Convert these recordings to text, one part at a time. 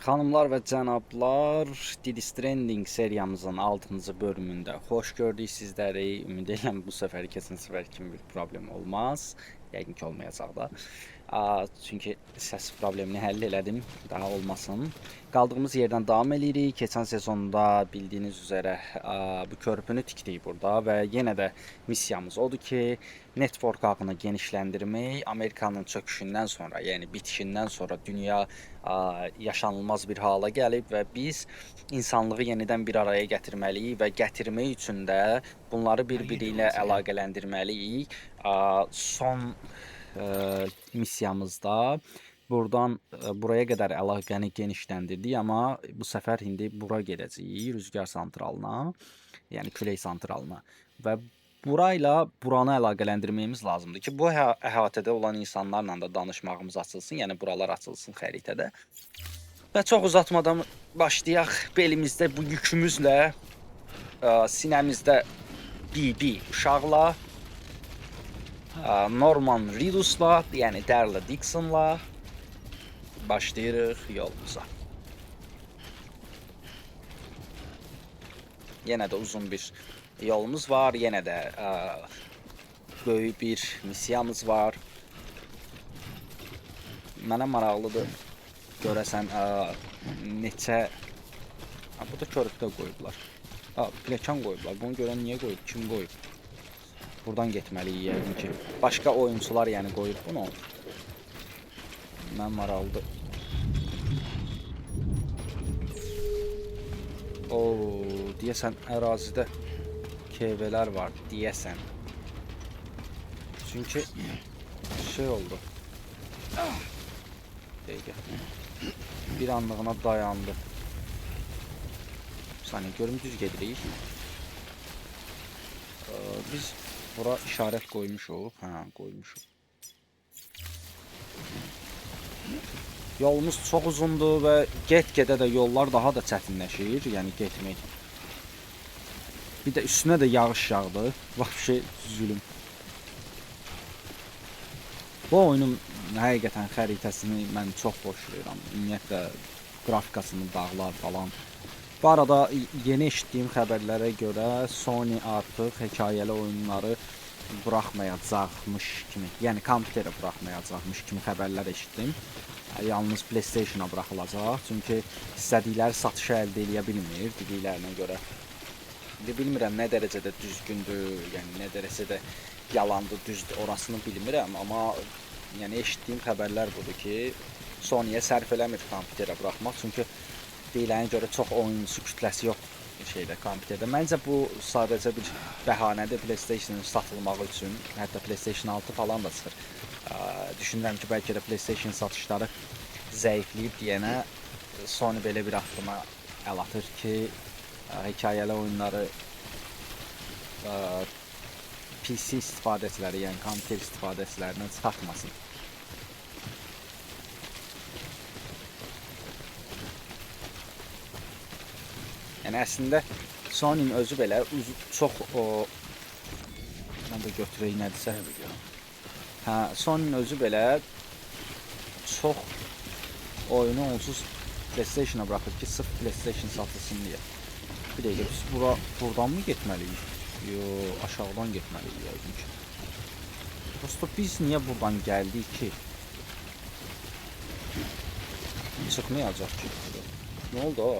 Hanımlar ve cənablar, Death Stranding seriyamızın 6-cı bölümündə xoş gördük sizləri. Ümid edirəm bu səfər keçən səfər kimi bir problem olmaz. Yəqin ki olmayacaq da. Çünki səs problemini həll elədim, daha olmasın. Qaldığımız yerdən davam edirik. Keçən sezonda bildiyiniz üzrə bu körpünü tikdik burada və yenə də missiyamız odur ki, network ağını genişləndirmək. Amerikanın çöküşündən sonra, yəni bitişindən sonra dünya yaşanılmaz bir hala gəlib və biz insanlığı yenidən bir araya gətirməliyik və gətirmək üçün də bunları bir-biri ilə əlaqələndirməliyik. Son missiyamızda buradan buraya qədər əlaqəni genişləndirdik, amma bu səfər indi bura gedəcəyik, rüzgar santralına, yəni külək santralına və burayla buranı əlaqələndirməyimiz lazımdır ki, bu əhatədə olan insanlarla da danışmağımız açılsın, yəni buralar açılsın xəritədə. Və çox uzatmadan başlayaq. Belimizdə bu yükümüzlə, sinəmizdə BB uşaqla, Norman Reedus'la, yəni Darla Dixon'la başlayırıq yolumuza. Yenə də uzun bir yolumuz var, yenə də böyük bir missiyamız var. Mənə maraqlıdır. Görəsən neçə bu da körükdə qoyublar. Pləkan qoyublar. Bunu görən niyə qoyub? Kim qoyub? Buradan getməliyik yəqin ki. Başqa oyunçular yəni qoyub bunu. Mən maraqlıdır. Deyəsən ərazidə KV-lər var, deyəsən. Çünki şey oldu. Dəqiqə. Bir anlığına dayandı. Bir saniyə, görüm düz gedirik. Biz bura işarət qoymuşuq. Hə, qoymuşuq. Yolumuz çox uzundur və get-gedə də yollar daha da çətinləşir, yəni getmək. Bir də üstünə də yağış yağdı. Vəhşi zülüm. Bu oyunun həqiqətən xəritəsini mən çox xoşlayıram. Ümumiyyətlə qrafikasını, dağlar falan. Bu arada yeni eşitdiyim xəbərlərə görə Sony artıq hekayəli oyunları buraxmayacaqmış kimi, yəni kompüterə buraxmayacaqmış kimi xəbərlər eşitdim. Yalnız PlayStation-a buraxılacaq. Çünki istədikləri satışı əldə edə bilmir dediklərinə görə. Bilmirəm nə dərəcədə düzgündür, yəni nə dərəcədə yalandır, düzdür, orasını bilmirəm, amma yəni eşitdiyim xəbərlər budur ki, Sony-yə sərf eləmir kompüterə buraxmaq, çünki deyilənə görə çox oyunçu kütləsi yox şeydə, kompüterdə. Məncə bu sadəcə bir bəhanədir PlayStation-ın satılmağı üçün, hətta PlayStation 6 falan da çıxır. Düşünürəm ki, bəlkə də PlayStation satışları zəifləyib deyənə Sony belə bir addıma əl atır ki, hekayəli oyunları PC istifadəçiləri, yəni kompüter istifadəçilərindən çıxartmasın. Yəni əslində Sony-nin özü belə çox mən də götürək nədirsə. Hə, Sony-nin özü belə çox oyunu onsuz PlayStation-a buraxır ki, sırf PlayStation satılsın deyə. Bir dəqiqə, biz buradan mı getməliyik? Yox, aşağıdan getməliyik yəqin ki. Prosto biz niyə buradan gəldik ki? Çıxmayacaq ki. Nə oldu o?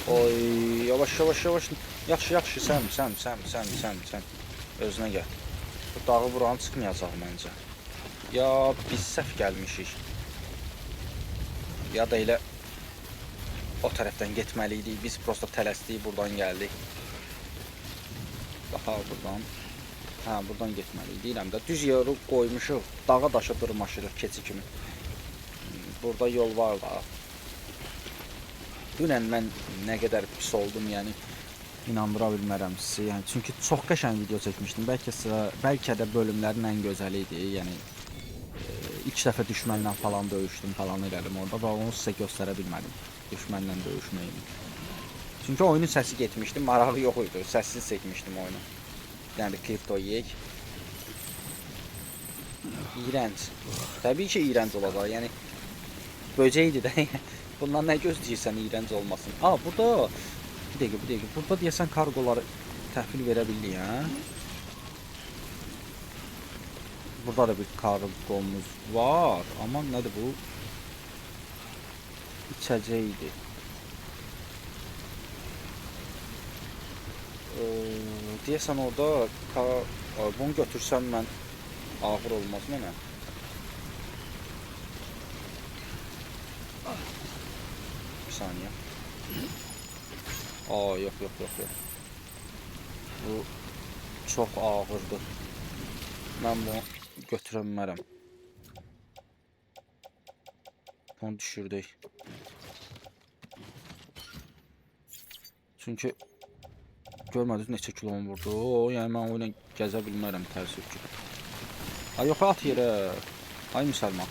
Oy, yavaş. Yaxşı, sən. Özünə gəl. Bu dağı buranı çıxmayacaq məncə. Ya biz səhv gəlmişik. Ya da elə o tərəfdən getməliydik. Biz prosto tələsdik, buradan gəldik. Daha buradan. Hə, buradan getməliydik. Deyirəm də düz yolu qoymuşuq. Dağa daşa dırmaşırıq keçi kimi. Burada yol var da. Dünən mən nə qədər pis oldum, yəni inandıra bilmərəm sizi. Yəni çünki çox qəşəng video çəkmişdim. Bəlkə də bölümlərin ən gözəli idi. Yəni ilk dəfə düşmənlə falan döyüşdüm, falan elədim orada və onu sizə göstərə bilmədim. Düşmənlə döyüşməyimi. Çünki oyunun səsi getmişdi, marağı yox idi. Səssiz çəkmişdim oyunu. Yani kripto yeyək. İğrenç. Tabii ki iğrenç olacaq. Yəni böcəkdir də. Bundan nə gözləyirsən iğrenç olmasın? Burada bir dəqiqə. Burada deyəsən kargoları təhvil verə bildik, hə? Burada da bir kargomuz var. Amma nədir bu? İçəcəkdir. Deyəsən orada bunu götürsəm mən ağır olmaz mənə. Bir saniyə. Yox. Bu çox ağırdır. Mən bunu götürə bilmərəm. Bunu düşürdük. Çünki görmədiniz neçə kilom vurdu. Yəni mən o ilə gəzə bilmərəm təəssüf ki. Yox, at yerə. Ay müsəlman.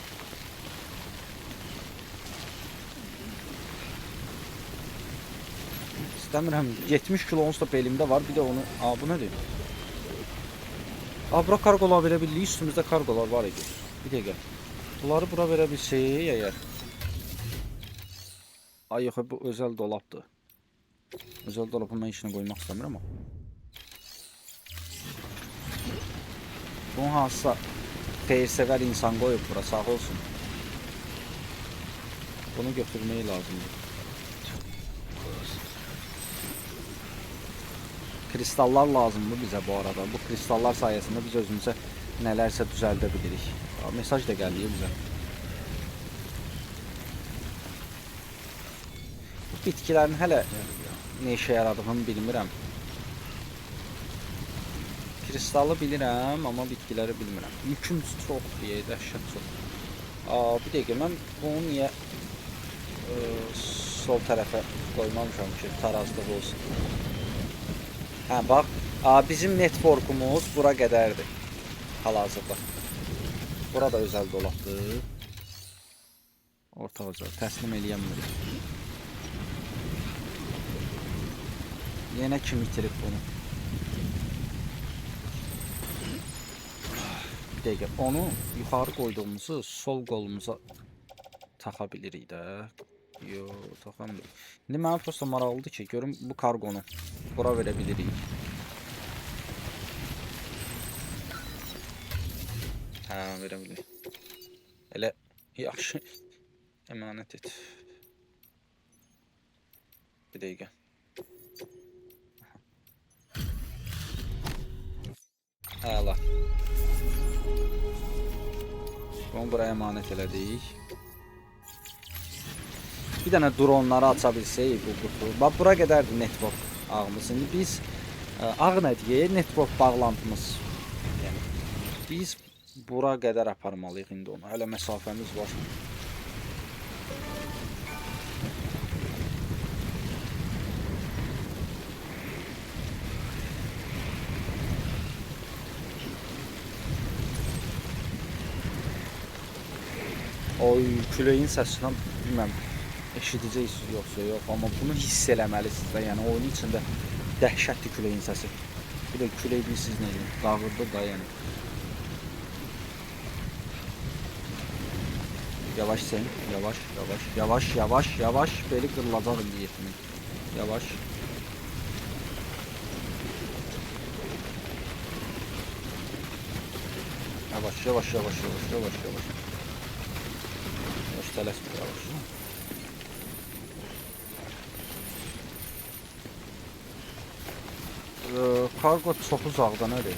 İstəmirəm. 70 kilo onsuz da belimdə var. Bir də onu... bu nədir? Bura kargolar verə bildik. Üstümüzdə kargolar var idi. Bir dəqiqə. Bunları bura verə bilsək əgər. Yox, bu özəl dolabdır. Özəl dolabı mən içinə qoymaq istəmirəm amma. Bunu hansısa xeyrsevər insan qoyub bura, sağ olsun. Bunu götürmək lazımdır. Kristallar lazımdır bizə bu arada. Bu kristallar sayəsində biz özümüzə nələrsə düzəldə bilirik. Mesaj da gəldi bizə. Bu bitkilərin hələ nə işə yaradığını bilmirəm. Kristalı bilirəm, amma bitkiləri bilmirəm. Yüküm çox deyə, dəhşət çox. Bir dəqiqə, mən bunu niyə sol tərəfə qoymamışam ki, tarazlıq olsun. Bax, bizim networkumuz bura qədərdir. Hal-hazırda. Burada özəl dolabdır. Orta özəl, təslim eləyəmirik. Yenə kim itirib bunu? Bir dəqiqə, onu yuxarı qoyduğumuzu sol qolumuza taxa bilirik də. Yox, taxamırıq. İndi mənə prosta maraqlıdır ki, görüm bu kargonu bura verə bilirik. Verə bilirik. Elə yaxşı əmanət et. Bir dəqiqə. Əla. Bunu buraya əmanət elədik. Bir dənə dronları aça bilsək bu qutu. Bax, bura qədərdir network ağımız. İndi biz ağ nə deyək? Network bağlantımız. Yəni, biz bura qədər aparmalıyıq indi onu. Hələ məsafəmiz var. Oy, küləyin səsindən bilməm, eşidəcəksiniz yoxsa yox, amma bunu hiss eləməlisiniz də, yəni oyunun içində dəhşətli küləyin səsi. Bir də külək bilirsiniz necə, dağırdır da yəni. Yavaş sen, yavaş, beli qırılacaq indi yetimin. Yavaş. Yavaş. Tələsmə, yavaş. Kargo çox uzaqda nədir?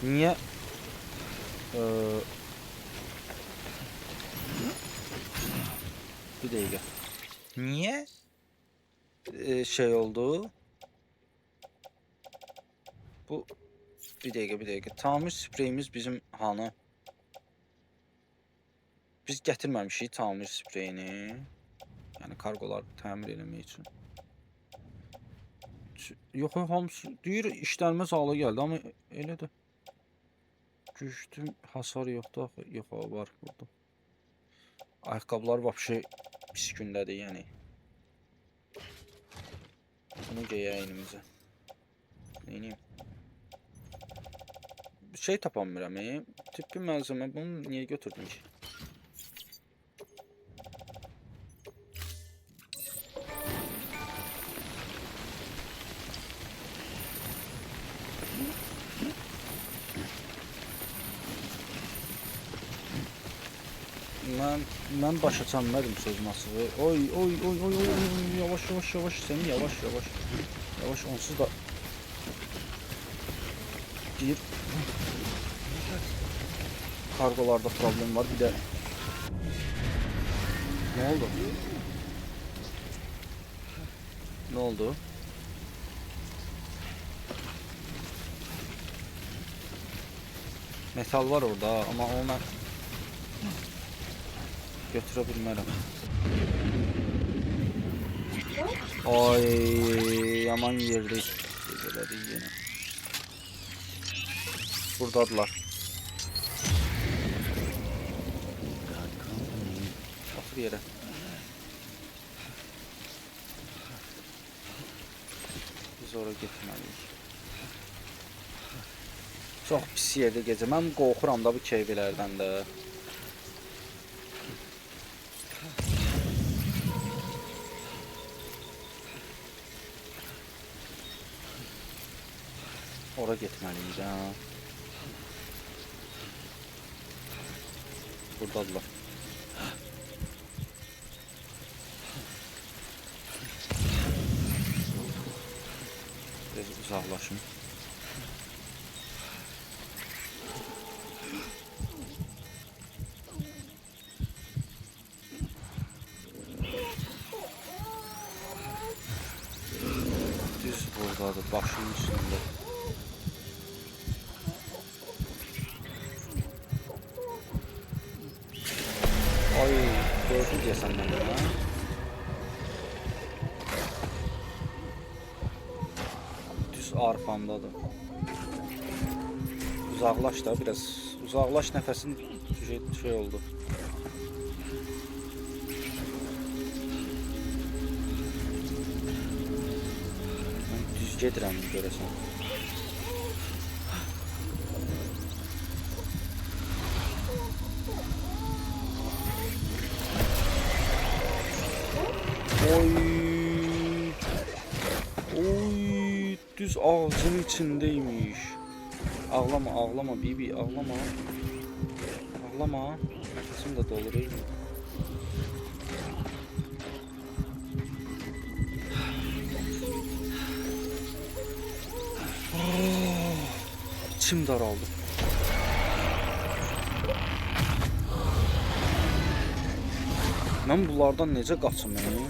Niyə? Bir dəqiqə. Niyə? Şey oldu? Bu... Bir dəqiqə. Tamir spreyimiz bizim hanı? Biz gətirməmişik tamir spreyini. Yəni kargolar təmir eləmək üçün. Yox, hamısı deyir işlənməz hala gəldi, amma elə də güclü hasar yoxdur axı. Yox, var burada. Ayaqqabılar vəbşi pis gündədir, yəni. Bunu geyəyinimizə. Neyniyim? Bir şey tapamıram. Tüplü malzeme bunu niye götürdüm ki? Ben başa çanmadım söz masığı. Oy oy oy oy oy yavaş yavaş yavaş seni yavaş yavaş. Yavaş onsuz da bir kargolarda problem var bir de ne oldu? Ne oldu? Metal var orada ama onu götürebilmem. Ay yaman yerdi. Geceleri yine. Buradadılar. Otur yere. Biz oraya getməliyik. Çox pis yerdə gecə. Mən qorxuram da bu keyfilərdən də. Ora getməliyik ha. Buradadılar. Biraz uzaqlaşım. Düz buradadır, başımın üstündə. Ay, gördün deyəsən məndən, ha? Düz arxamdadır. Uzaqlaş da biraz. Uzaqlaş, nəfəsin şey oldu. Mən düz gedirəm görəsən. Oy. Oy. Düz ağzının içindeymiş. Ağlama, ağlama Bibi, ağlama. Ağlama. Nefesim de dolur değil mi? İçim daraldı. Mən bunlardan necə qaçım mən?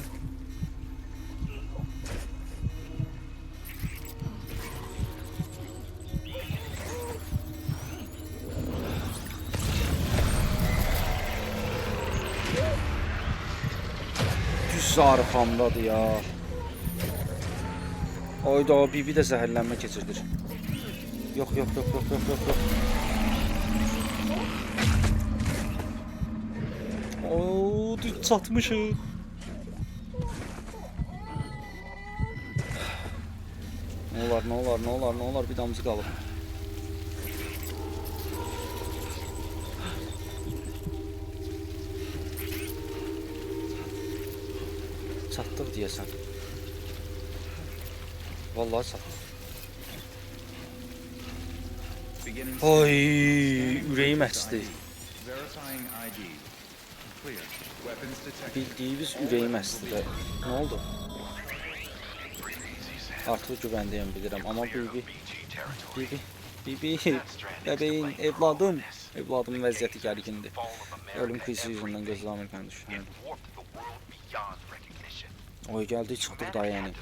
Düz arxamdadır ya. Oyda o Bibi də zəhərlənmə keçirdir. Yox, yox, yox, yox, yox, yox, yox. Oo, düz çatmışıq. Ne olar, ne olar, ne olar, ne olar, bir damızı qalıb. Çatdıq deyəsən. Vallahi çatdıq. Ay, ürəyim əsdi. Bildiğimiz ürəyim əsdi də. Ne oldu? Artıq güvəndəyəm bilirəm ama Bibi, bebeğin, evladım. Evladımın vəziyyəti gərgindir. Ölüm krizi yüzündən gözləmirkən düşünüyorum. Oy geldi çıxdıq da yəni.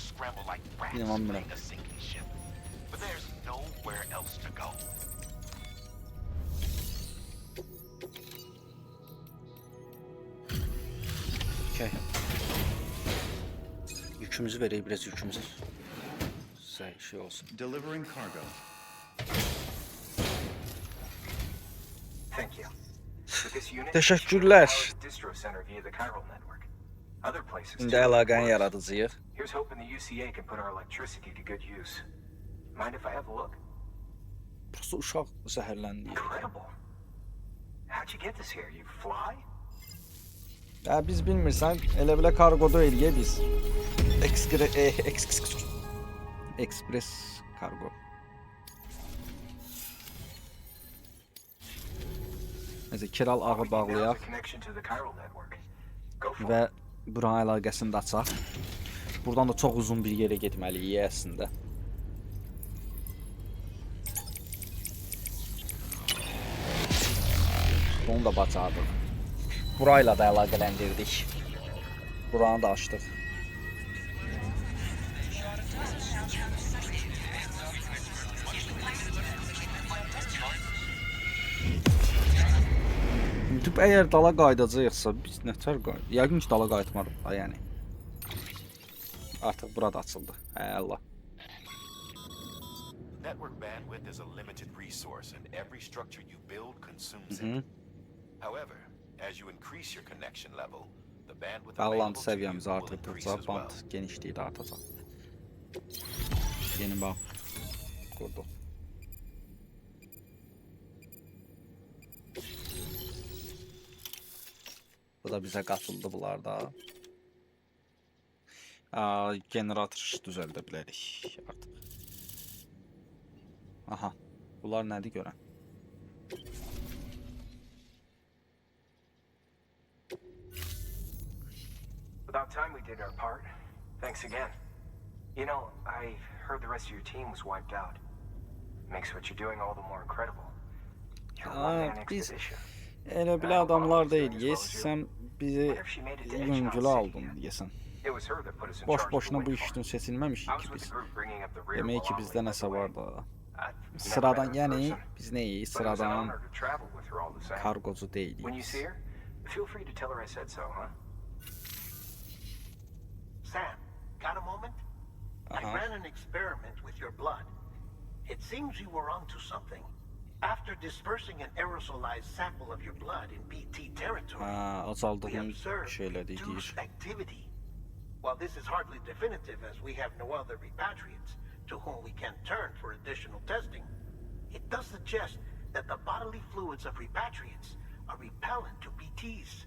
İnanmıram. Okay. Yükümüzü vereyim biraz yükümüzü. Şey olsun. Delivering cargo. Teşekkürler. Other places İndi too, of əlaqəni course. yaradıcıyıq. Here's hoping the UCA can put our electricity to good use. Mind if I have a look? Prosta uşaq zəhərləndi. Incredible. How'd you get this here? You fly? Ya biz bilmirsən, elə bilə kargoda eləyə biz. Express kargo. Nəsə kiral ağı Now's bağlayaq a connection to the chiral network. Go for və it. buranın əlaqəsini də açaq. Buradan da çox uzun bir yerə getməliyik əslində. Bunu da bacardıq. Burayla da əlaqələndirdik. Buranı da açdıq. YouTube əgər dala qayıdacaqsa, biz nətər qayıdaq? Yəqin ki, dala qayıtmarıq da, yəni. Artıq burada açıldı. Allah. Network bandwidth is a limited resource, and every structure you build consumes it. However, as you increase your connection level, the bandwidth available Bağlantı to you səviyyəmizi will artırdıqca increase as well. band genişliyi də artacaq. Yeni bağ qurduq. Bu da bizə qatıldı bunlar da. Generator düzəldə bilərik artıq. Aha. Bunlar nədir görən? About time we did our part. Thanks again. You know, I heard the rest of your team was wiped out. Makes what you're doing all the more incredible. You're a one-man biz expedition. elə bilə adamlar deyilik. Sən bizi yüngülü aldın deyəsən. It was her that put us in Boş charge of boşuna the bu wind işdən farm. seçilməmişik I was ki with biz. the group bringing up the rear Demək ki while bizdə Amelie nəsə was var away. da. I've never Sıradan met her in yəni person, biz neyik? but it was an Sıradan honor to travel with her all the same. kargocu When you deyilik. see her, feel free to tell her I said so, huh? Sam, got a moment? I ran an experiment with your blood. It seems you were onto something. After dispersing an aerosolized sample of your blood in BT territory, Ha, we azaldığın observed şeylə deyir. reduced activity. While this is hardly definitive as we have no other repatriates to whom we can turn for additional testing, it does suggest that the bodily fluids of repatriates are repellent to BTs.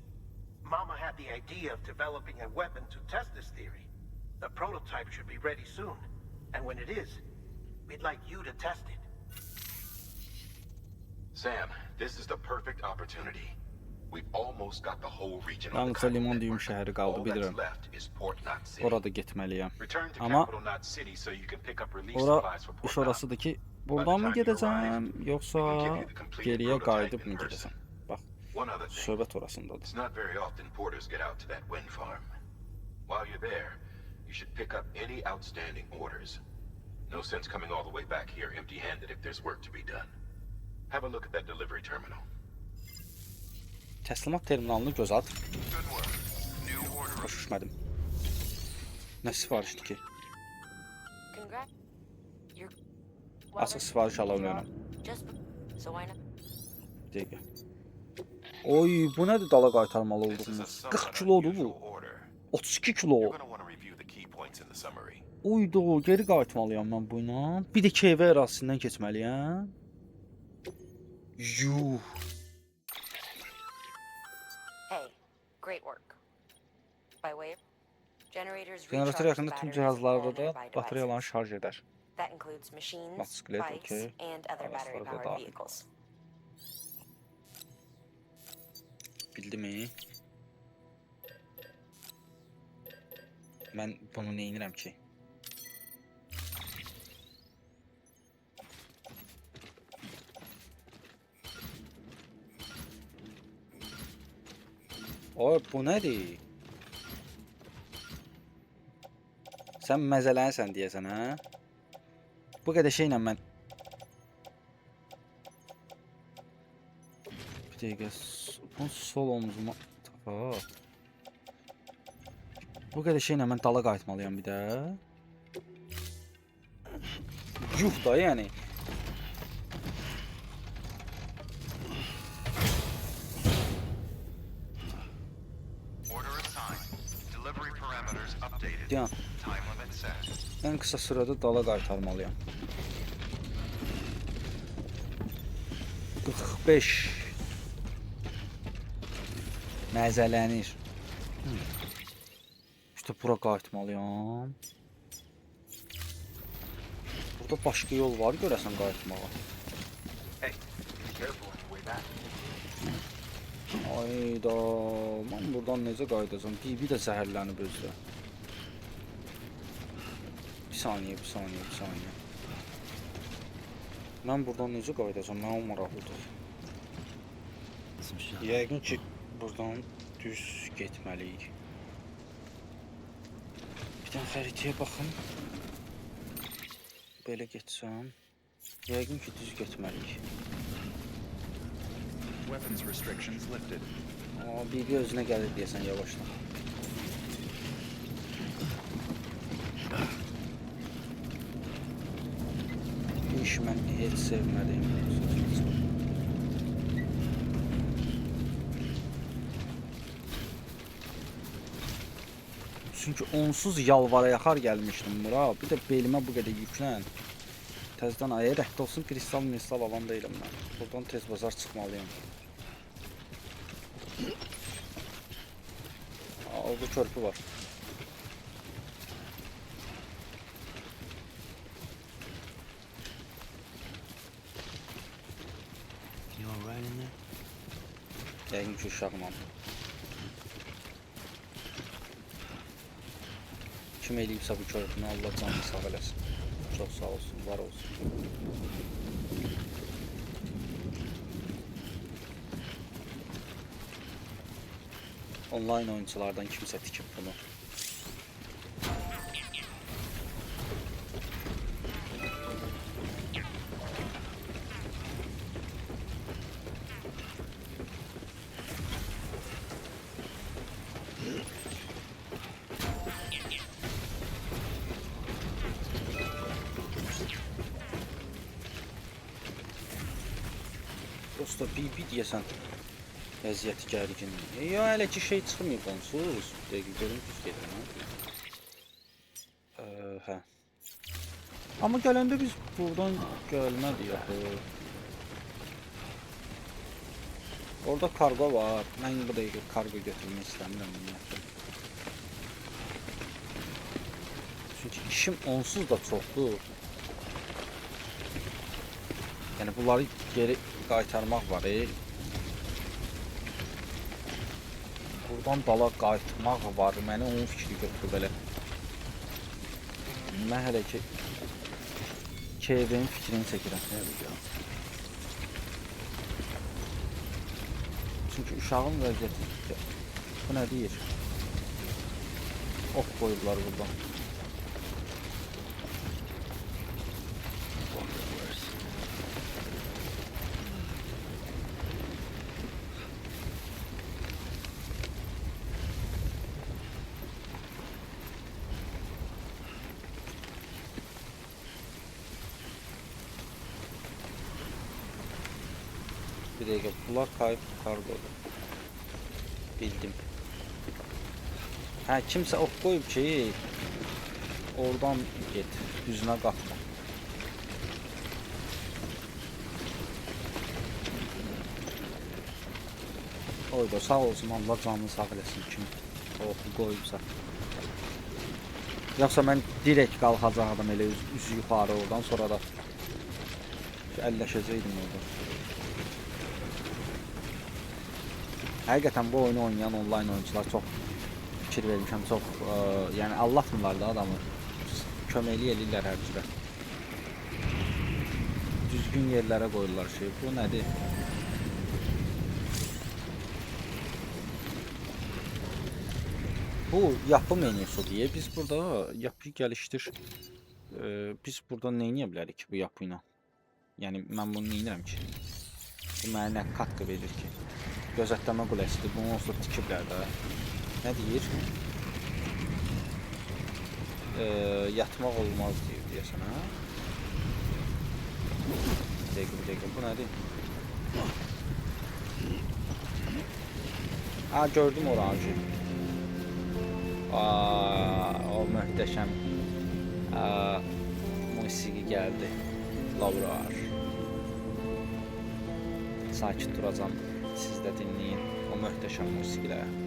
Mama had the idea of developing a weapon to test this theory. The prototype should be ready soon, and when it is, we'd like you to test it. Sam, this is the perfect opportunity. We've almost got the whole region on the Yalnızca chiral limon düyüm network. şəhəri qaldı, All that's bilirəm. left is Port Knot City. Orada getməliyəm. Return to Amma Capital Knot City so you can pick up relief ora supplies for iş Port Knot. orasıdır ki, buradan mı gedəcəm, yoxsa geriyə qayıdıb mı gedəcəm? Bax, One other thing. söhbət orasındadır. It's not very often porters get out to that wind farm. While you're there, you should pick up any outstanding orders. No sense coming all the way back here empty-handed if there's work to be done. Have a look at that delivery terminal. Təslimat terminalını göz at. Good work. New order. Xoş düşmədim. Nə sifarişdir ki? Congrats. You're Asıl sifariş ala bilmirəm. Just so I know. Dəqiqə. Oy, bu nədir dala qaytarmalı This is a olduğumuz? somewhat 40 kilodur unusual bu. order. 32 kilo. You're going to want to review the key points in the summary. Uydu, geri qayıtmalıyam mən bu ilə. Bir də KV ərazisindən keçməliyəm. Yuh. Hey, great work. By way of generators Generator recharge yaxında the tüm batteries of cihazlarda all da nearby bateriyalarını devices. şarj edər. That includes machines, Motosiklet, bikes, okay. and other Araçları da battery-powered dahil. vehicles. Bildi mi? Mən bunu nə edirəm ki? Oy, bu nədir? Sən məzələnsən deyəsən, hə? Bu qədər şeylə mən... Bir dəqiqə, bu sol omzuma... Tapaq. Bu qədər şeylə mən dala qayıtmalıyam bir də. Yuh da, yəni. Order assigned. Mehdiyan, Time limit set. ən qısa sürədə dala qaytarmalıyam. 45 məzələnir. İşte bura qayıtmalıyam. Burada başqa yol var görəsən qayıtmağa. Hey, be careful on your way back. Ayda, mən buradan necə qayıdacam? Bibi də zəhərlənib özdə. Bir saniyə. Mən buradan necə qayıdacam? Mən o maraqlıdır. Yəqin ki, buradan düz getməliyik. Bir dənə xəritəyə baxım. Belə getsəm, yəqin ki, düz getməliyik. Weapons restrictions lifted. Bibi özünə gəlir deyəsən yavaşdan. Bu işi mən heç sevmədim. Çünki onsuz yalvara yaxar gəlmişdim bura. Bir də belimə bu qədər yüklən. Təzədən aya rəhd olsun, kristal alan deyiləm mən. Buradan tez bazar çıxmalıyım. Orada körpü var. Yəqin ki, uşaqla. Kim eləyibsə bu körpünü, Allah canını sağ eləsin. Çox sağ olsun, var olsun. Online oyunculardan kimsə tikib bunu. Prosta bir deyəsən vəziyyəti gərgin. Ya hələ ki şey çıxmayıb onsuz. Dəqiq görüm düz gedirəm. Hə. Amma gələndə biz buradan gəlmədik axı. Orada kargo var. Mən bu dəqiqə kargo götürmək istəmirəm ümumiyyətlə. Çünki işim onsuz da çoxdur. Yəni bunları geri qaytarmaq var. Buradan dala qayıtmaq var. Məni onun fikri götürüb elə. Mən hələ ki KV'nin fikrini çəkirəm. Çünki uşağın vəziyyəti. Bu nə deyir? Ox qoyublar buradan. Bir dəqiqə, bunlar kayıp kargodur. Bildim. Hə, kimsə ox qoyub ki, oradan get, düzünə qatma. Oyda, sağ olsun, Allah canını sağ eləsin kim oxu qoyubsa. Yoxsa mən direkt qalxacaqdım elə üzü yuxarı oradan, sonra da əlləşəcəkdim orada. Həqiqətən bu oyunu oynayan online oyuncular çox fikir vermişəm, çox yəni allatmırlar da adamı. Köməkli eləyirlər hər cürə. Düzgün yerlərə qoyurlar şey. Bu nədir? Bu yapı menüsü diye biz burada yapıyı geliştir. Biz burada nə edə bilərik ki bu yapı ilə? Yəni mən bunu nə edirəm ki? Bu mənə nə katkı verir ki? Gözləmə quləsidir. Bunu olsa tikiblər də. Nə deyir? Yatmaq olmaz deyəsən ha? Dəqiq, bu nədir? Ha, gördüm oranjı. O möhtəşəm musiqi gəldi. Lavrar. Sakit duracağam. Siz də dinləyin o möhtəşəm musiqiləri.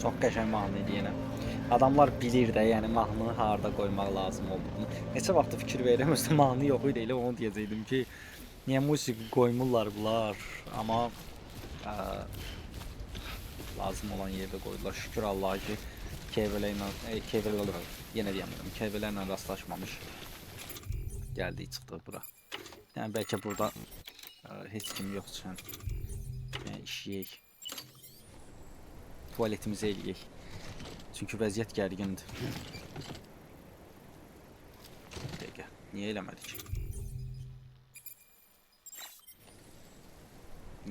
Çox qəşəng mahnı idi yenə. Adamlar bilir də, yəni mahnını harda qoymaq lazım olduğunu. Neçə vaxt fikir verirəm, özdə mahnı yox idi, elə onu deyəcəydim ki, niyə musiqi qoymurlar bunlar, amma lazım olan yerdə qoydular. Şükür Allaha ki, KVL ilə yenə deyəmirəm, KVL ilə rastlaşmamış. Gəldik, çıxdıq bura. Yəni bəlkə burada heç kim yoxdur. Yəni işləyək. Tuvaletimizi eləyək. Çünki vəziyyət gərgindir. Dəqiqə, niyə eləmədik?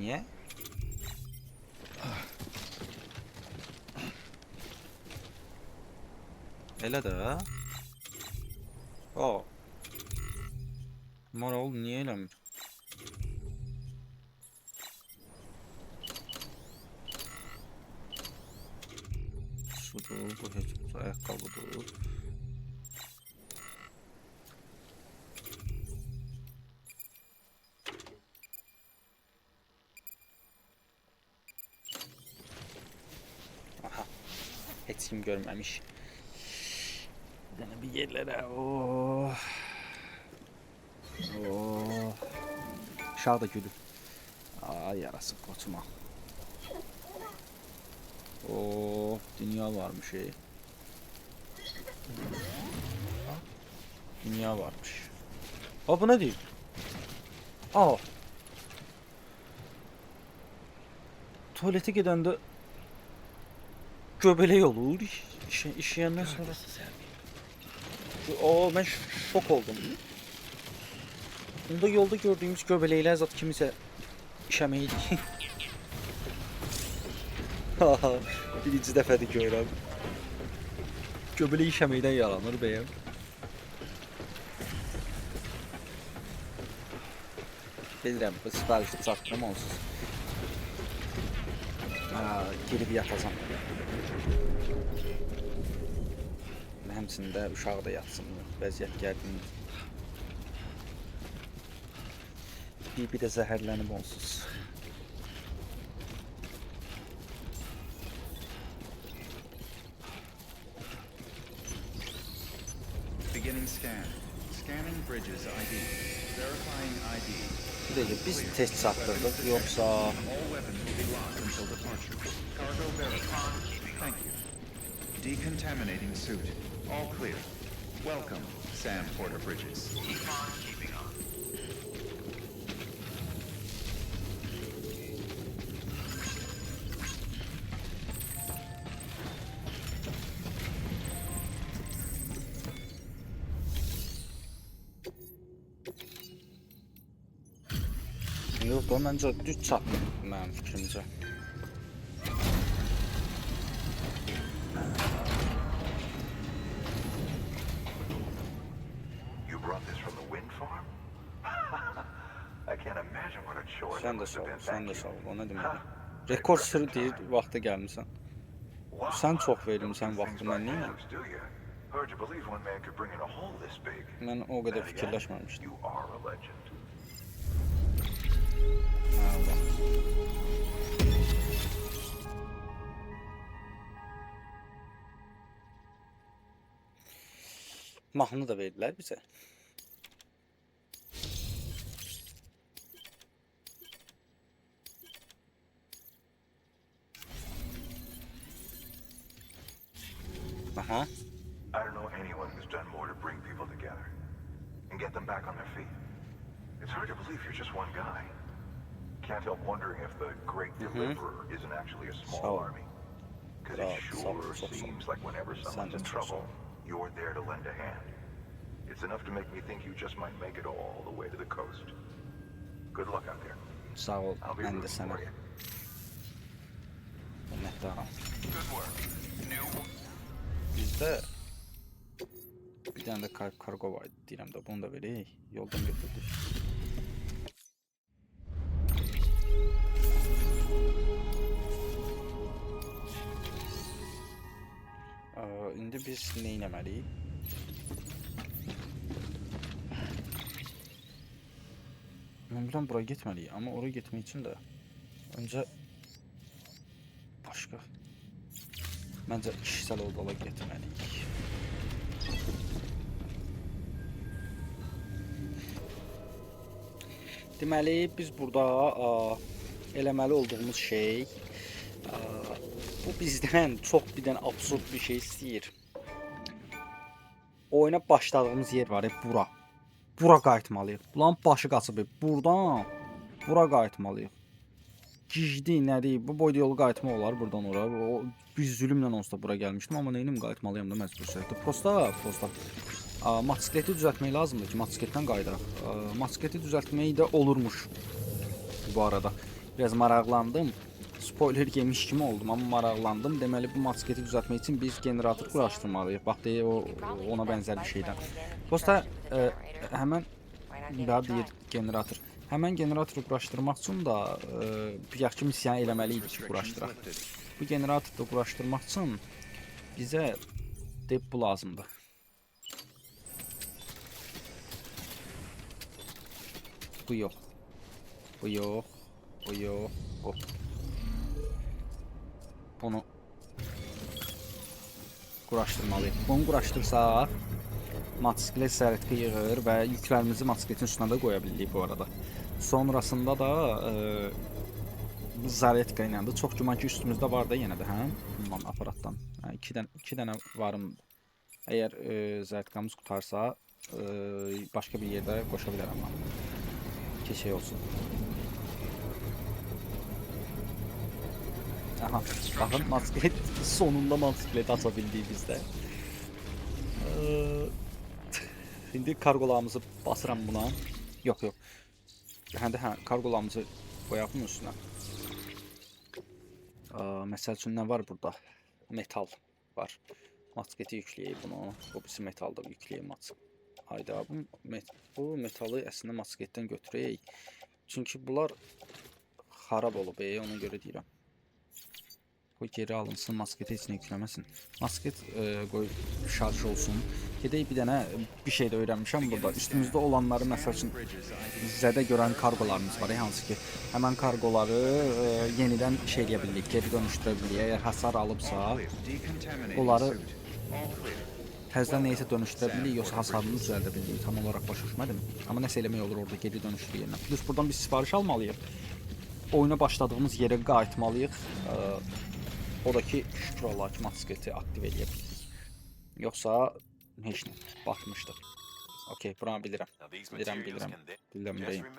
Niyə? Elə də. O. Aman oğlum, niyə eləmir? Sudur, bu heç ayaqqabıdır. Aha, heç kim görməmiş. Bir dənə bir yerlərə, Uşaq da gülür. Ay yarası qoçuma. Dünya varmış. Dünya varmış. Bu ne değil? Tuvalete gidəndə göbələk olur. İşləyəndən sonra. Mən şok oldum. Onda yolda gördüğümüz göbələklər zat kimisə işəməydi. Birinci dəfədir görürəm. Göbələk işəməkdən yaranır bəyəm. Bilirəm, bu sifarişi çatdırım onsuz. Girib yatacam. Həmçində uşaq da yatsın, vəziyyət gərgindir. Bir də zəhərlənib onsuz. Beginning scan. Scanning bridges ID. Verifying ID. Bir dəqiqə, biz test çatdırdıq, yoxsa... All weapons will be locked until departure. Cargo verified. Thank you. Decontaminating suit. All clear. Welcome, Sam Porter Bridges. Keep on keeping on. Yox, o məncə düz çatmır mənim fikrimcə. You brought this from the wind farm? I can't imagine what a chore that Sən də must sağ have ol, been. sən Thank də you. sağ ol, o nə demək? Rekord sürü deyir, vaxtı gəlmirsən. Wow. Sən çox vermirsən Don't do things vaxtını, by niyə? halves, do you? Hard to believe one man could bring in a hole this big. Mən o qədər Then again, fikirləşməmişdim. You are a legend. Hə, bax. Mahnı da verdilər bizə. Aha. I don't know anyone who's done more to bring people together and get them back on their feet. It's hard to believe you're just one guy. Can't help wondering if the Great Deliverer isn't actually a small So- army. Because so- it sure so- seems like whenever someone's in so- trouble, you're there to lend a hand. It's enough to make me think you just might make it all the way to the coast. Good luck out there. Sağ ol, I'll be mən də rooting sənə for you. minnətdaram. Good work. New. Bizdə bir dənə də kargo var deyirəm də, bunu da verək. Yoldan götürdük. İndi biz nə etməliyik? Mən bilirəm bura getməliyik, amma oraya getmək üçün də öncə başqa məncə kişisel odalara getməliyik. Deməli biz burada eləməli olduğumuz şey bu bizdən çox bir dənə absurd bir şey istəyir. Oyuna başladığımız yer var, bura. Bura qayıtmalıyıq. Bulan başı qaçıb. Buradan bura qayıtmalıyıq. Gicdi nədir? Bu boyda yolu qayıtmaq olar buradan ora. O bir zülmlə onsuz da bura gəlmişdim, amma nəyim qayıtmalıyam da məcbur şəkildə. Prosta motosikleti düzəltmək lazımdır ki, motosikletdən qayıdaq. Motosikleti düzəltmək də olurmuş. Bu arada biraz maraqlandım. Spoiler yemiş kimi oldum, amma maraqlandım. Deməli bu motosikleti düzəltmək üçün biz generator quraşdırmalıyıq. Bax deyə ona bənzər bir şeydən. Prosta həmən daha deyir generator. Həmən generatoru quraşdırmaq üçün də bir yaxşı missiyanı eləməliydik ki, quraşdıraq. Bu generatoru da quraşdırmaq üçün bizə bu lazımdır. Bu yox. Bu yox. Bu yox. Bu. Bunu quraşdırmalıyıq. Bunu quraşdırsaq motosiklet sərətqi yığır və yüklərimizi motosikletin üstünə də qoya bilirik bu arada. Sonrasında da zaretka ilə də çox güman ki üstümüzdə var da yenə də, hə? Bundan aparatdan. Hə, 2 dənə varım. Əgər zaretkamız qutarsa başqa bir yerdə qoşa bilərəm. Keçək olsun. Aha, baxın motosiklet sonunda motosiklet aça bildik bizdə. İndi kargolarımızı basıram buna. Yox. Hə, kargolarımızı qoyaq bunun üstünə. Məsəl üçün nə var burada? Metal var. Motosikleti yükləyək bunu. Bu birisi metal da yükləyək. Hayda, bu metalı əslində motosikletdən götürək. Çünki bunlar xarab olub, ona görə deyirəm. Qoy geri alınsın, masketi içine yükləməsin. Masket qoy şarj olsun. Gedək bir dənə bir şey də öyrənmişəm burada. Üstümüzdə olanları məsəl üçün zədə görən kargolarımız var, hansı ki, həmən kargoları yenidən şey edə bilirik, geri dönüşdürə bilirik. Əgər hasar alıbsa, onları təzədən neysə dönüşdürə bilirik, yoxsa hasarını düzəldə bilirik. Tam olaraq başa düşmədim. Amma nəsə eləmək olur orada geri dönüşdür yerinə. Plus buradan biz sifariş almalıyıq. Oyuna başladığımız yerə qayıtmalıyıq. O da ki, şükür Allah ki, masketi aktiv edə bildik. Yoxsa heç nə, batmışdıq. Okey, buranı bilirəm. Bilirəm.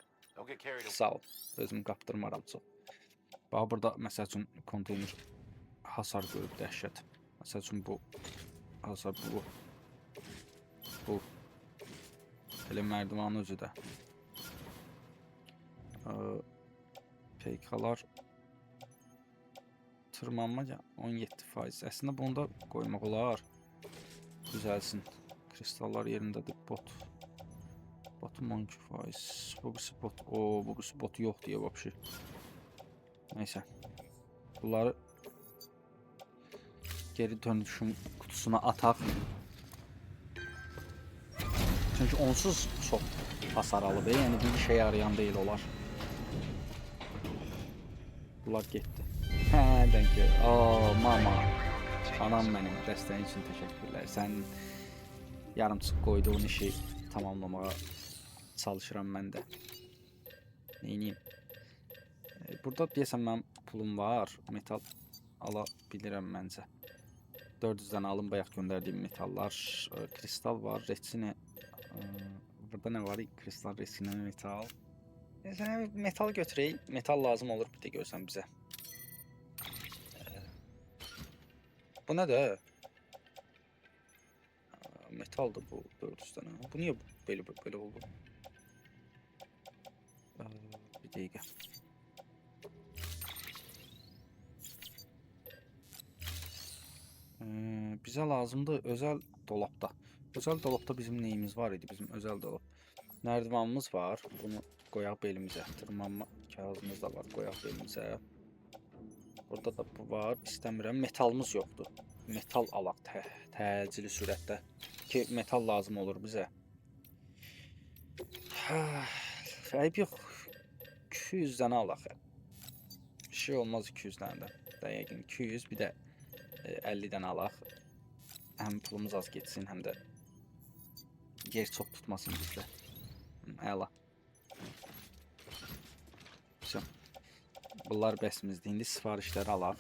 Sağ ol, özümü qapdırmaram çox. Bax, burada məsəl üçün konteyner hasar görüb, dəhşət. Məsəl üçün bu hasar, bu elə mərdivanın özü də. PK'lar tırmanma 17%. Əslində bunu da qoymaq olar. Düzəlsin. Kristallar yerindədir. Botum 12%. Bugüsü bot. Bugüsü botu yox deyə vəbşi. Neysə. Bunları geri dönüşüm kutusuna ataq. Çünki onsuz çox hasar alıb. Yəni bir işə yarayan deyil olar. Bunlar getdi. Thank you. Mama. Anam mənim, dəstəyin üçün təşəkkürlər. Sən yarımçıq qoyduğun işi tamamlamağa çalışıram mən də. Neyniyim? Burada deyəsən mənim pulum var. Metal ala bilirəm məncə. 400-dən alım bayaq göndərdiyim metallar. Kristal var, resine. Burada nə var? Kristal, resine, metal. Metal götürək. Metal lazım olur bir də görsən bizə. Bu nə də? Metaldır bu 400 dənə. Bu niyə belə oldu? Bir dəqiqə. Bizə lazımdır özəl dolabda. Özəl dolabda bizim neyimiz var idi? Bizim özəl dolab. Nərdivanımız var. Bunu qoyaq belimizə. Tırmanma kağızımız da var. Qoyaq belimizə. Burada da bu var. İstəmirəm. Metalımız yoxdur. Metal alaq təcili sürətdə. Ki metal lazım olur bizə. Ayıb yox. 200 dənə alaq. Bir şey olmaz 200 dənədən. Dəqiqin 200 bir də 50 dənə alaq. Həm pulumuz az getsin, həm də yer çox tutmasın bizdə. Əla. Bunlar bəsimizdir. İndi sifarişləri alaq.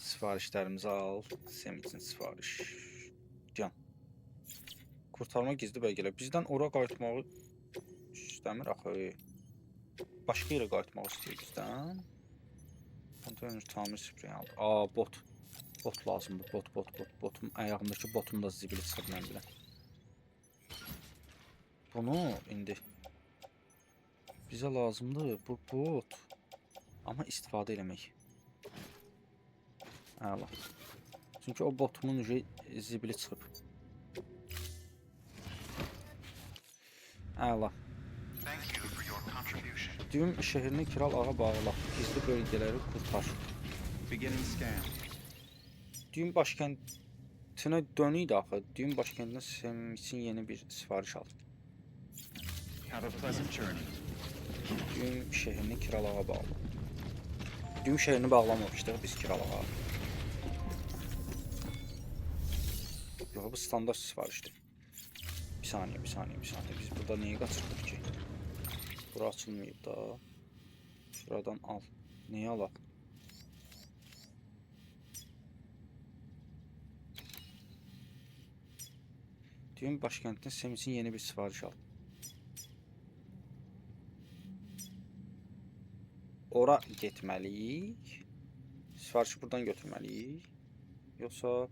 Sifarişlərimizi al. Sem üçün sifariş. Can. Kurtarma gizli bəlgələr. Bizdən ora qayıtmağı istəmir axı. Başqa yerə qayıtmaq istəyir bizdən. Konteyner tamir spreyi aldı. Bot. Bot lazımdır. Botum, ayağımdakı botum da zibili çıxıb mən biləm. Bunu indi bizə lazımdır bu bot. Amma istifadə eləmək. Əla. Çünki o botumun zibili çıxıb. Əla. Düğüm şəhərini Kral Ağa bağla. Gizli bölgələri qurtar. Düğüm başkəntinə dönüydü axı. Düğüm başkəntinə Sem üçün yeni bir sifariş al. Düğüm şəhərini Kral Ağa bağla. Düğüm şəhərini bağlamamışdıq biz Kral Ağa. Yox, bu standart sifarişdir. Bir saniye. Biz burada neyi qaçırdıq ki? Bura açılmayıb da. Şuradan al. Neyi alaq? Düğüm başkəntinə Sem üçün yeni bir sifariş al. Ora getməliyik. Sifarişi buradan götürməliyik. Yoxsa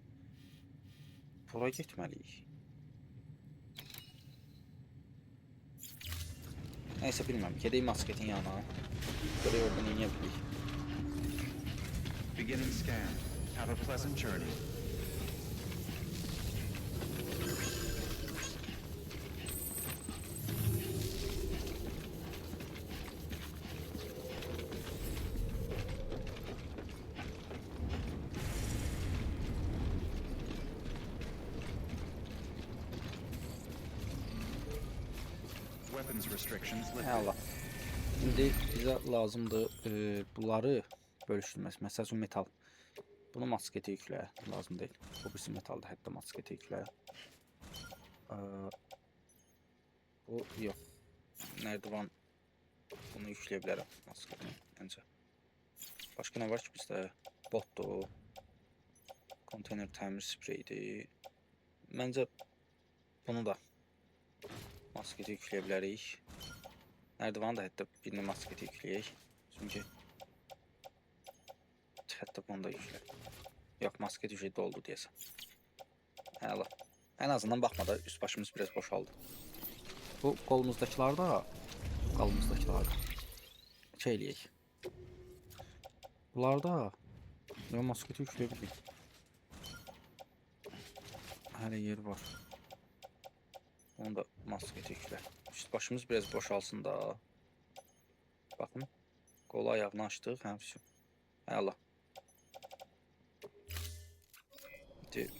bura getməliyik. Neyse bilmem. Gedək masketin yanına. Görək orada neyə bilik. Beginning scan. Have a pleasant journey. weapons restrictions lifted. Allah. İndi bizə lazımdır bunları bölüşdürməsi. Məsəl üçün metal. Bunu maskete yüklə. Lazım deyil. Bu birisi metaldır. Hətta maskete yüklə. Bu yox. Nərdivan. Bunu yükləyə bilərəm maskete. Məncə. Başqa nə var ki bizdə? Botdur. Konteyner təmir spreydir. Məncə bunu da maskete yükləyə bilərik. Nərdivanı da hətta birini maskete yükləyək. Çünki hətta bunu da yüklə. Yox, maskete yükləyək doldu deyəsən. Hələ. Ən azından baxmada üst başımız biraz boşaldı. Bu qolumuzdakilar da şey eləyək. Bunlarda maskete yükləyə bildik. Hələ yer var. Onu da maskete yüklə. Üst başımız biraz boşalsın da. Bakın. Qolu ayağını açdıq. Hələ.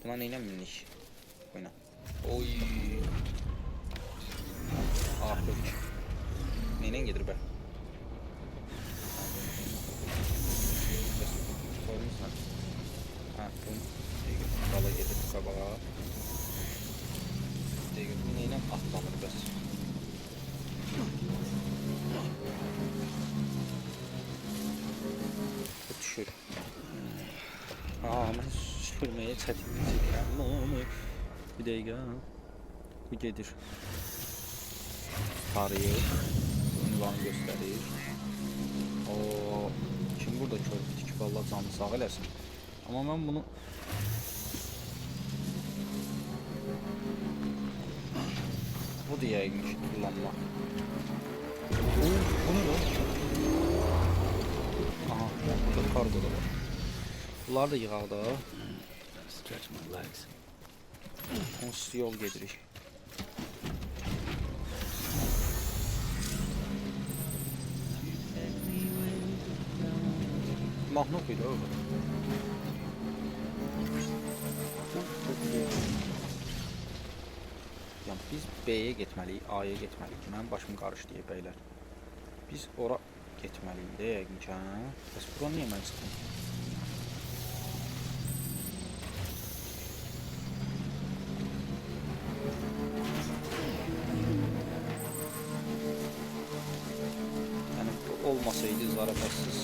Buna neynə minlik? Oyna. Oy. Dövdük. Neynə gedir bə? Koymuşsan. Bu qala gedir qabağa. Bu neynə atlanır bəs? Bu düşür. Mən sürməyə çətinlik çəkirəm. Bir dəqiqə. Bu gedir. Tarıyır. Ünvanı göstərir. Kim burada kördür ki, valla canlı sağ eləsin. Amma mən bunu bu deyəymiş kullanmaq. Bu ne lan? Aha, burada kargo da var. Bunlar da yığaq da. Onsuz yol gedirik. Mahnı oxuydu öyle. Yəni biz B'yə getməliyik, A'ya getməliyik. Mənim başım qarışdı deyə bəylər. Biz ora getməliyik də yəqin ki, hə? Bəs bura niyə mən çıxdım? Yəni bu olmasaydı zarafatsız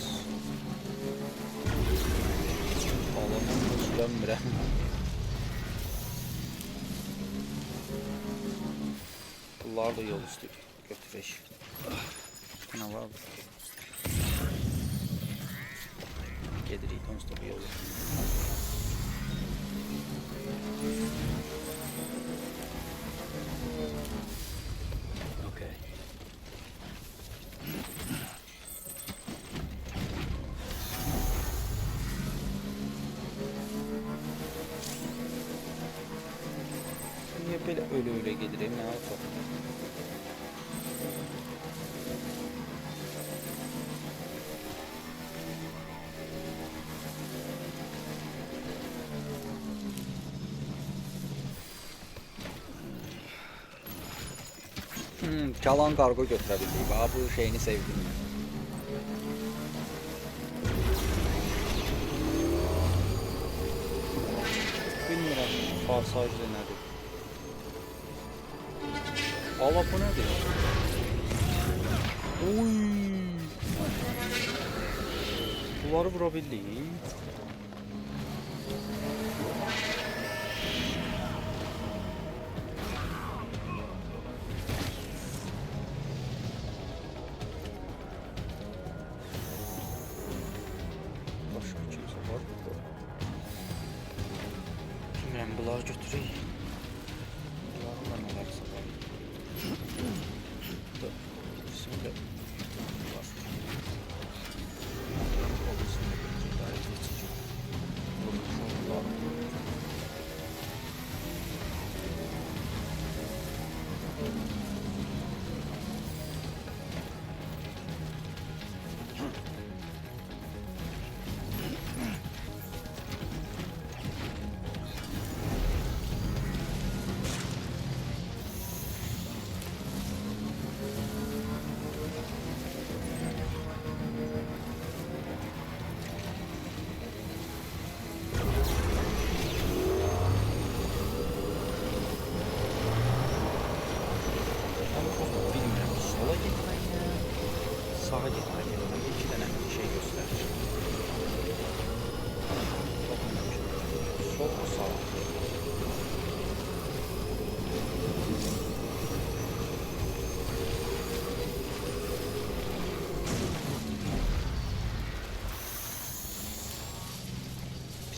alanı sürəmirəm. Bunlar da yol üstü götürək. Nə var bu? Gedirik, onsuz da bu yolu. Okay. Niyə belə öyle gedirəm, nə olacaq? Kalan kargo götürebildik. Bu şeyini sevdim ben. Bilmirəm, pasajda nədir? Allah bu nədir? Oy! Bunları vura bildik. Bunları götürək. Bunları da nələrsə var. Burada isimdə var. Olasını götürək, daha heç geçəcək.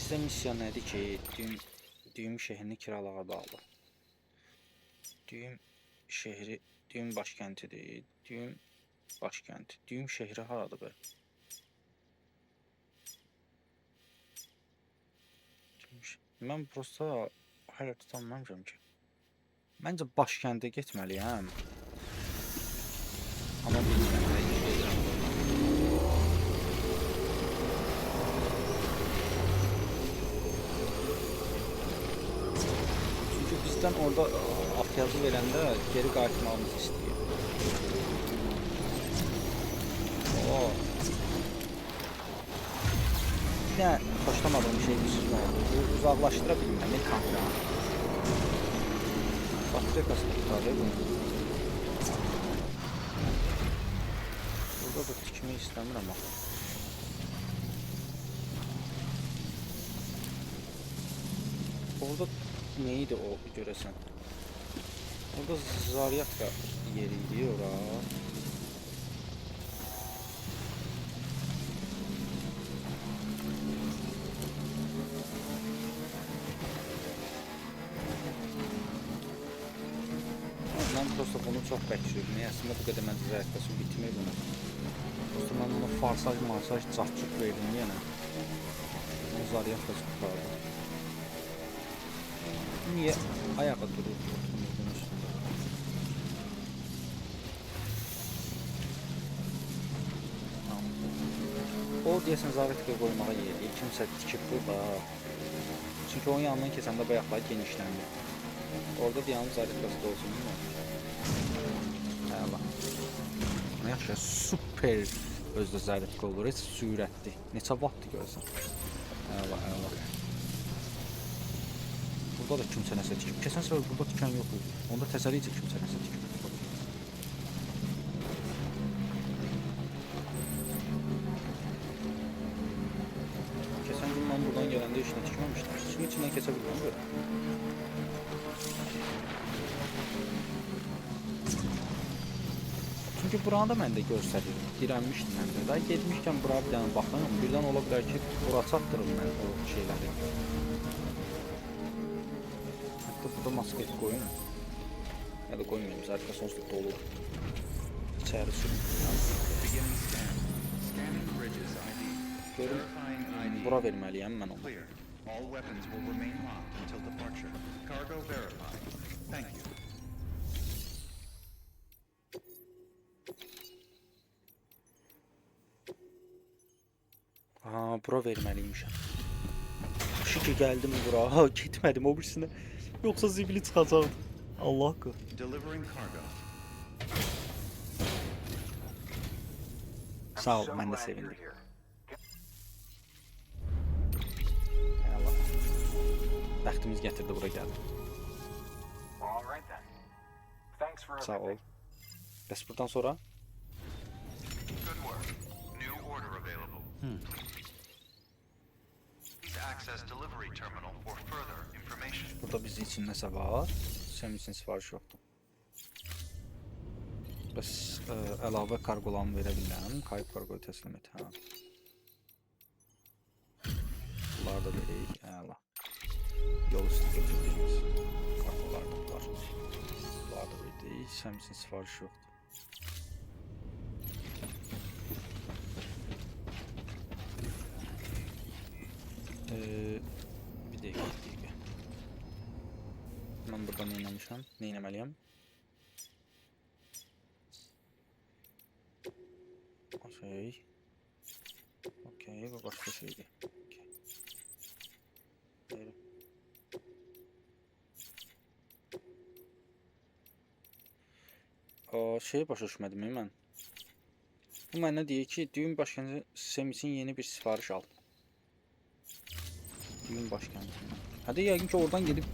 sizə missiya nədir ki, düyüm şəhrini kiralağa bağlı. Düyüm şəhri, düyüm başkəntidir. Düyüm başkənt. Düyüm şəhri haradır be? Mən prosta hələ tutanmamışam ki. Məncə başkəndə getməliyəm. Amma bilmirəm nə gedəcəm. Çünki bizdən orada atyazı verəndə geri qayıtmağımızı istəyir. Oo. Bir xoşlamadığım şey üstüne oldu. Bu uzaqlaşdıra bilməli kamera. Batriyakası tutarı bu. Burada da tikmək istəmirəm axı. Orada neydi o görəsən? Orada zaryatka yeri idi ora. Mən prosta bunu çox bəkşirdim. Əslində bu qədər məncə zərəkləsi bitmir bunu. Prosta mən bunu masaj, çatçıq verdim yenə. Bu zaryatka çıxardı. Niyə ayağa durur? O deyəsən zaryatkaya qoymağa yeri. Kimsə tikib burada. Çünki onun yanından keçəndə bayaqlar genişləndi. Orada dayanıb zaryatkası da olsun, değil mi? Əla. Yaxşı, super özdə zaryatka olur, heç sürətli. Neçə vaxtdır görürsən? Əla, əla. Burada da kimsə nəsə tikib. Keçən səfər burada tikan yox idi. Onda təsəllicə kimsə nəsə tikib. Keçən gün mən buradan gələndə işinə tikməmişdim. Çünki içindən keçə bilməm görə. Çünki buranı da məndə göstərir. Dirənmişdim məndə. Daha getmişkən bura bir dənə baxdım. Birdən ola bilər ki, bura çatdırım mən o şeyləri. Hətta burada masket qoyun. Ya da qoymayayım. Zərkə sonsuz dolu. İçəri sürüm. Görüm. Bura verməliyəm mən onu. All weapons will remain locked until departure. Cargo verified. Thank you. Aa, bura verməliymişəm. Şükür gəldim bura. Ha, getmədim o birisinə. Yoxsa zibili çıxacaqdı. Allah haqqı. Delivering cargo. Sağ ol, mən də sevindim. Bəxtimiz gətirdi bura gəldi. Sağ ol. Bəs buradan sonra? Good work. New order available. Please access delivery terminal for further information. Burada bizi için nəsə var? Sənin üçün sifariş yoxdur. Bəs əlavə kargolarımı verə bilərəm. Kayıp kargoyu təslim et. Hə. Bunları da verək. Əla. Yol üstü götürdüyümüz kargolar da var. Bunları da verdik. Sənin üçün sifariş yoxdur. Bir dəqiqə. Mən burada nə eləmişəm? Nə eləməliyəm? Okey. Okey, bu başqa şeydir. Okey. Böyle. Şey başa düşmədim mən. Bu mənə deyir ki, düyün başkəndi sistem için yeni bir sifariş al. Düyün başkəndindən. Hadi yəqin ki, oradan gedib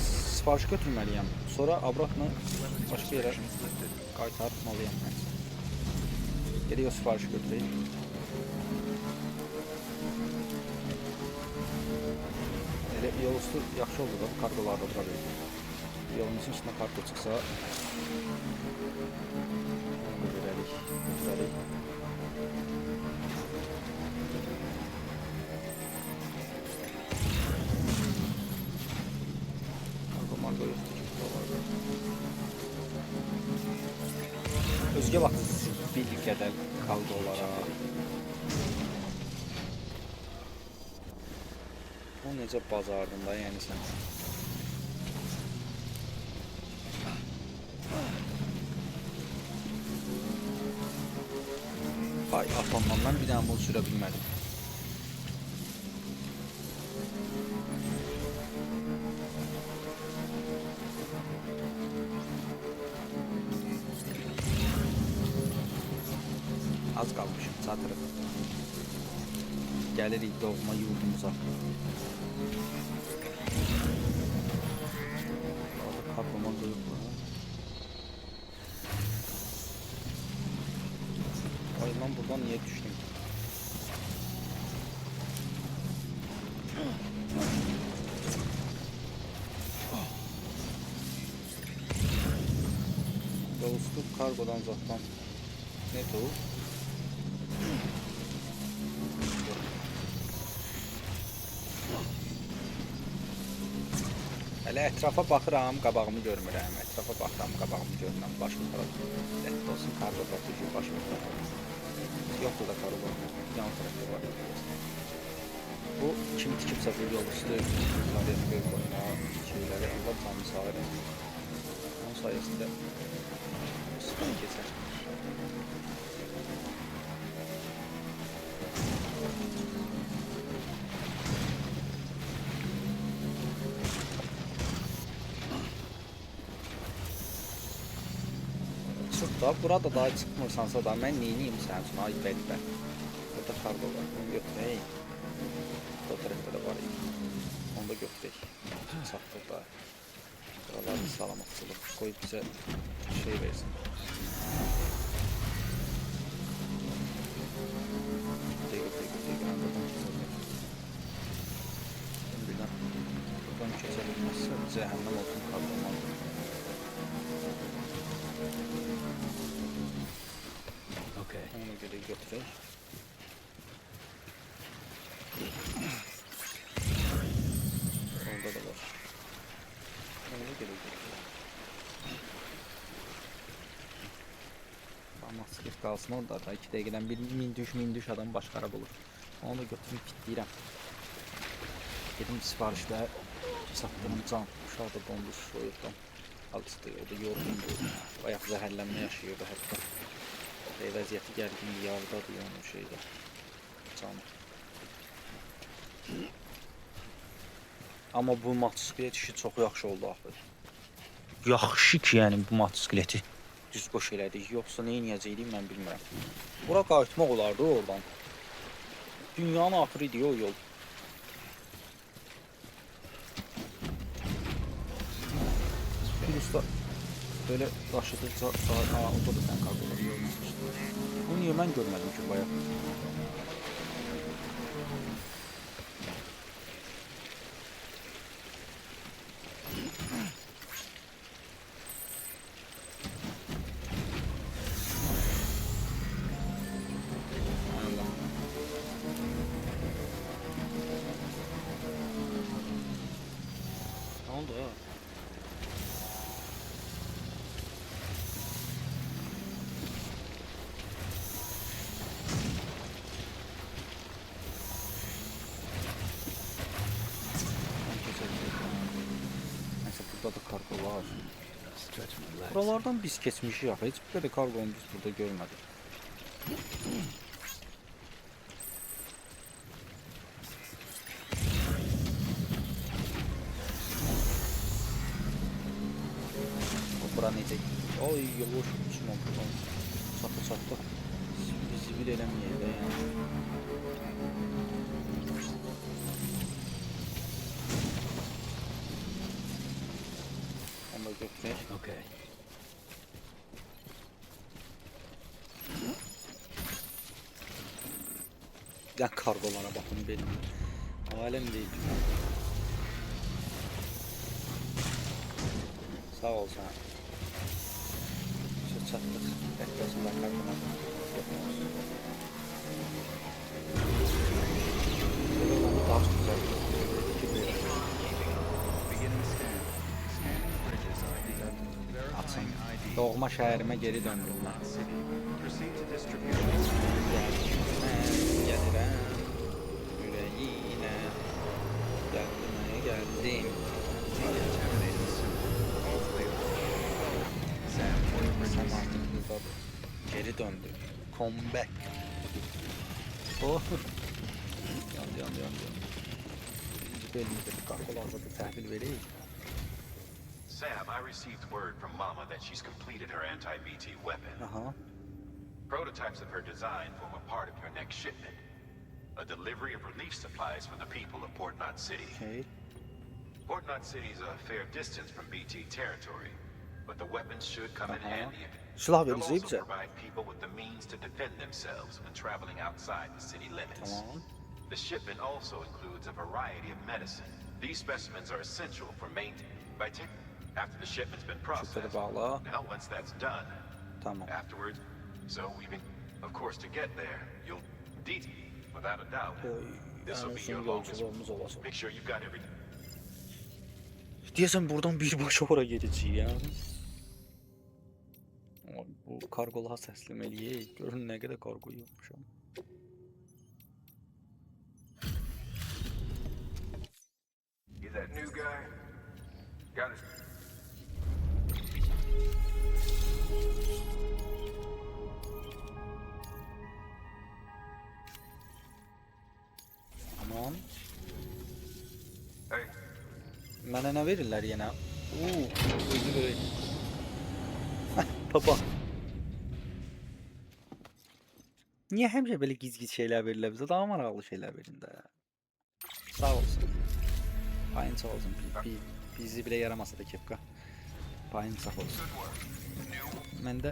sifariş götürməliyəm. Sonra abratla başqa yerə qaytarmalıyam mən. Gedib o sifarişi götürəyim. Elə yol üstü yaxşı oldu da, kargolarda dura verir. Yolumuzun üstüne kargo çıxsa onu verərik, götürərik. kargo yoxdur ki buralarda. Özgə vaxt zibil qədər kargolara. O necə bazardın da, yəni sən. Ay atomdan mən bir dənə bunu sürə bilmədim. Az qalmışım, çatırıq. Gəlirik doğma yurdumuza. Orada kargoman qoyub bura. Ay lan buradan niye düştüm? Dostluk kargodan zaten. Ne bu? Hələ ətrafa baxıram, qabağımı görmürəm. Ətrafa baxıram, qabağımı görmürəm. Başım tərəfə. Ləhd olsun, kargo batıcı, başım tərəfə. Yox burada kargo. Yan tərəfdə var. Bu kim tikibsə bu yol üstü tarih qoyub qoyma şeyləri Allah canı sağ eləsin. Onun sayəsində sıxıntı keçər. Çıx da, burada daha çıxmırsansa da mən neyniyim sənin üçün, ay bədbə. Burada kargo var, onu götürək. O tərəfdə də var idi. Onu da götürək. Çatdıq da. Buralarda salamatçılıq qoyub bizə şey versin. Dəqiq, anladım. Birdən buradan keçə bilməzsə cəhənnəm olsun kargomandır. Onu görə götürək. Orada da var. Ona görə götürək. Maskif qalsın orada da 2 dəqiqədən bir min düş adam başqara bulur. Onu da götürüb bitləyirəm. Gedim sifarişlə çatdım can. Uşaqda dondu soyuqdan. Alçıdı, o da yorğundur. Ayaq zəhərlənmə yaşayırdı hətta. Vəziyyəti gərginlik yağdadır yəni o şeydə. Canı. Amma bu motosiklet işi çox yaxşı oldu axı. Yaxşı ki, yəni bu motosikleti düz qoş elədik. Yoxsa nə edəcəydik mən bilmirəm. Bura qayıtmaq olardı oradan. Dünyanın axırı idi o yol. Pirusda böyle daşıdıqca orada da sən kargoları görmüşsün. Bunu niyə mən görmədim ki bayaq? Ne oldu ya? Neyse burada da kargo var. Buralardan biz geçmişik ya. Hiç böyle kargonu biz burada görmedik. Bura necə? Ay yavaş uçma buradan. Çatı. Zibil eləməyək də yəni. Onu da götürək. Okay. Ya kargolara bakın benim. Alem değil. Sağ ol sana. Çatdık. Eklasından kargona. Daha çok güzel. Beginning scan. Scanning Doğma şəhərimə geri döndüm. Not City. Proceed to distribute. Gəlirəm ürəyinə. Gəldim. Decontaminating suit. All clear. Sam Porter Sen Bridges. artık buradadır. Geri döndü. Come back. Oh. Yan. Birinci bölümde bir kargolarda bir təhvil vereyim. Sam, I received word from Mama that she's completed her anti-BT weapon. Aha. Prototypes of her design form a part of your next shipment. A delivery of relief supplies for the people of Port Knot City. Okay. Port Knot City is a fair distance from BT territory, but the weapons should come in handy. Silah They'll verəcək also bizə. provide people with the means to defend themselves when traveling outside the city limits. Tamam. The shipment also includes a variety of medicine. These specimens are essential for after the shipment's been processed. Şüpheli bağla. Now, once that's done, Tamam. afterwards, so of course, to get there, you'll without a doubt. This will be your uzun longest. yolculuğumuz olacaq. Make sure you've got everything. Deyəsən buradan birbaşa ora gedəcəyik ya. Ama bu kargolaha təslim eləyək. Görün nə qədər kargo yığmışam. You that new guy? Got his... Tamam. Hey, Mənə nə verirlər yenə? Özü verək. Baba. Niyə həmişə belə giz-giz şeylər verirlər bizə? Daha maraqlı şeylər verin də. Sağ olsun. Payın sağ olsun. Bizi belə yaramasa da kepka. Payın sağ olsun. Mən də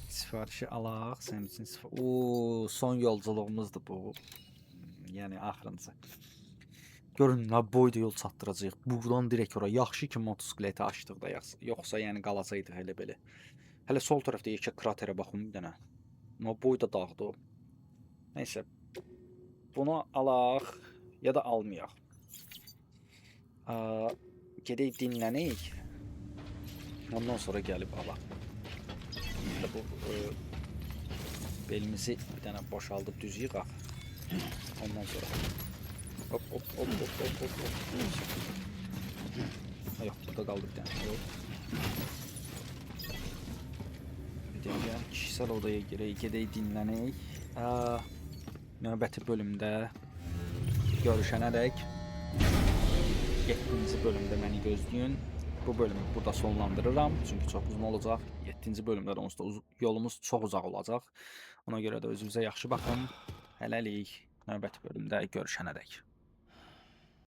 sifarişi alaq. Sənin üçün son yolculuğumuzdur bu. Yəni axırıncı. Görün nə boyda yol çatdıracağıq. Buradan direkt ora. Yaxşı ki motosikleti açdıq da yoxsa yəni qalacaqdı elə belə. Hələ sol tərəfdə yekə kraterə baxın bir dənə. Nə boyda dağdı o. Nəysə. Bunu alaq ya da almayaq. Gedək dinlənək. Ondan sonra gəlib alaq. Bu belimizi bir dənə boşaldıb düz yığaq. Ondan sonra hop. Yok, burada kaldı bir tane. Yok. Deyəcəm, kişisel odaya gedək dinlənək. Növbəti bölümdə görüşənədək 7-ci bölümdə məni gözləyin. Bu bölümü burada sonlandırıram. Çünki çox uzun olacaq. 7-ci bölümdə də onsuz da yolumuz çox uzaq olacaq. Ona görə də özünüzə yaxşı baxın. Hələlik növbəti bölümdə görüşənədək.